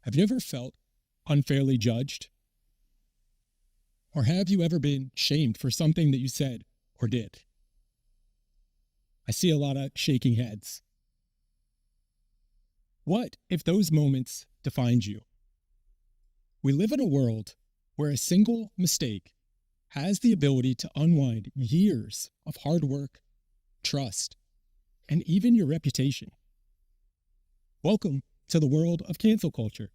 Have you ever felt unfairly judged? Or have you ever been shamed for something that you said or did? I see a lot of shaking heads. What if those moments defined you? We live in a world where a single mistake has the ability to unwind years of hard work, trust, and even your reputation. Welcome to the world of cancel culture.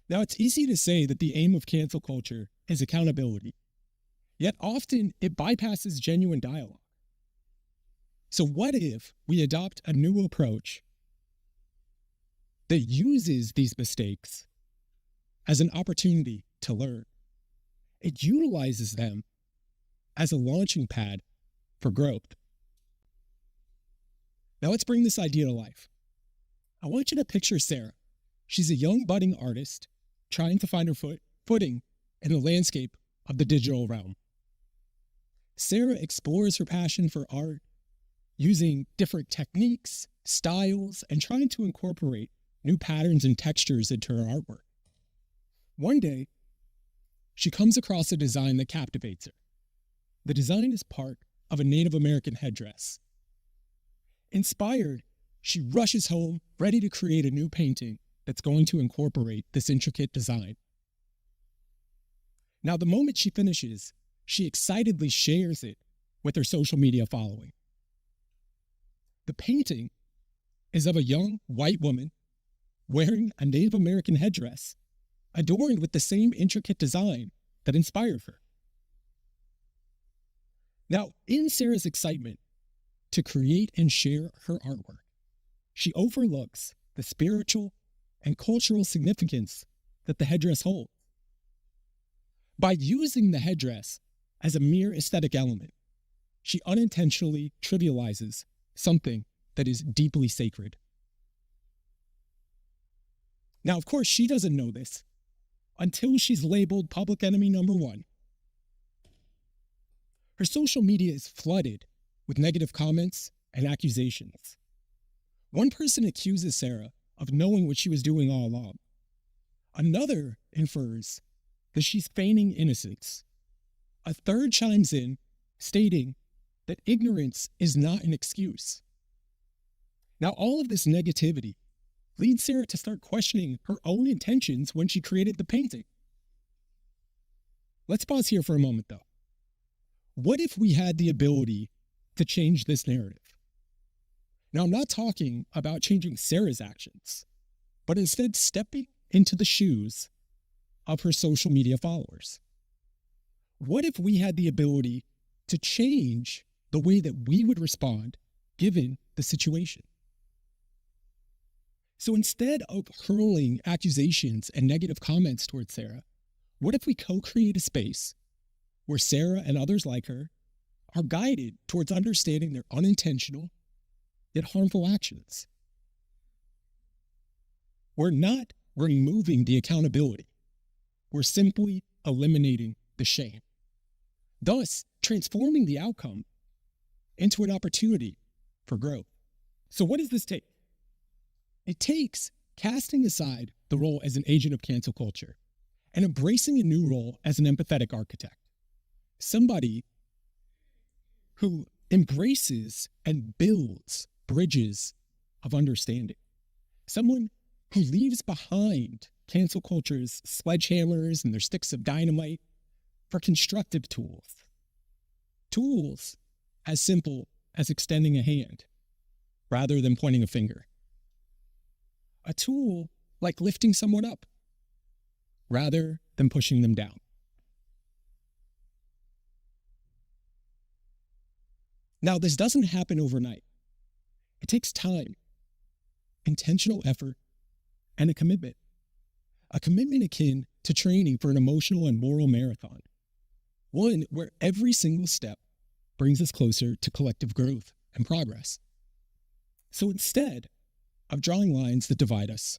Now, it's easy to say that the aim of cancel culture is accountability, yet often it bypasses genuine dialogue. So what if we adopt a new approach that uses these mistakes as an opportunity to learn? It utilizes them as a launching pad for growth. Now let's bring this idea to life. I want you to picture Sarah. She's a young budding artist trying to find her footing in the landscape of the digital realm. Sarah explores her passion for art using different techniques, styles, and trying to incorporate new patterns and textures into her artwork. One day, she comes across a design that captivates her. The design is part of a Native American headdress. Inspired, she rushes home, ready to create a new painting that's going to incorporate this intricate design. Now, the moment she finishes, she excitedly shares it with her social media following. The painting is of a young white woman wearing a Native American headdress, adorned with the same intricate design that inspired her. Now, in Sarah's excitement to create and share her artwork, she overlooks the spiritual and cultural significance that the headdress holds. By using the headdress as a mere aesthetic element, she unintentionally trivializes something that is deeply sacred. Now, of course, she doesn't know this until she's labeled public enemy number one. Her social media is flooded with negative comments and accusations. One person accuses Sarah of knowing what she was doing all along. Another infers that she's feigning innocence. A third chimes in, stating that ignorance is not an excuse. Now, all of this negativity leads Sarah to start questioning her own intentions when she created the painting. Let's pause here for a moment, though. What if we had the ability to change this narrative? Now, I'm not talking about changing Sarah's actions, but instead stepping into the shoes of her social media followers. What if we had the ability to change the way that we would respond given the situation? So instead of hurling accusations and negative comments towards Sarah, what if we co-create a space where Sarah and others like her are guided towards understanding their unintentional yet harmful actions? We're not removing the accountability. We're simply eliminating the shame, thus transforming the outcome into an opportunity for growth. So what does this take? It takes casting aside the role as an agent of cancel culture and embracing a new role as an empathetic architect. Somebody who embraces and builds bridges of understanding. Someone who leaves behind cancel culture's sledgehammers and their sticks of dynamite for constructive tools. Tools as simple as extending a hand rather than pointing a finger. A tool like lifting someone up rather than pushing them down. Now, this doesn't happen overnight. It takes time, intentional effort, and a commitment. A commitment akin to training for an emotional and moral marathon. One where every single step brings us closer to collective growth and progress. So instead of drawing lines that divide us,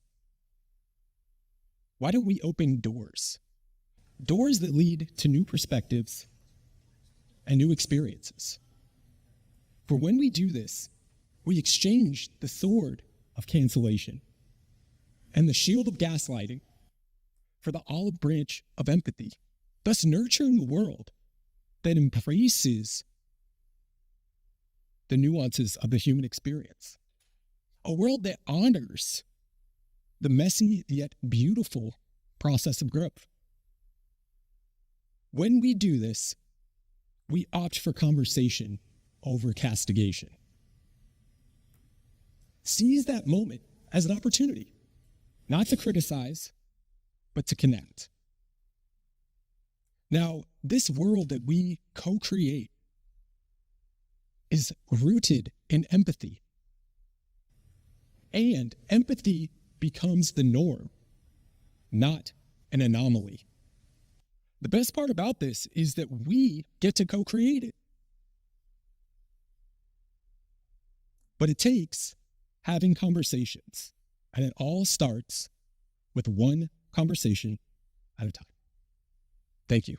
why don't we open doors? Doors that lead to new perspectives and new experiences. For when we do this, we exchange the sword of cancellation and the shield of gaslighting for the olive branch of empathy, thus nurturing a world that embraces the nuances of the human experience. A world that honors the messy yet beautiful process of growth. When we do this, we opt for conversation over castigation. Seize that moment as an opportunity, not to criticize, but to connect. Now, this world that we co-create is rooted in empathy. And empathy becomes the norm, not an anomaly. The best part about this is that we get to co-create it. But it takes having conversations, and it all starts with one conversation at a time. Thank you.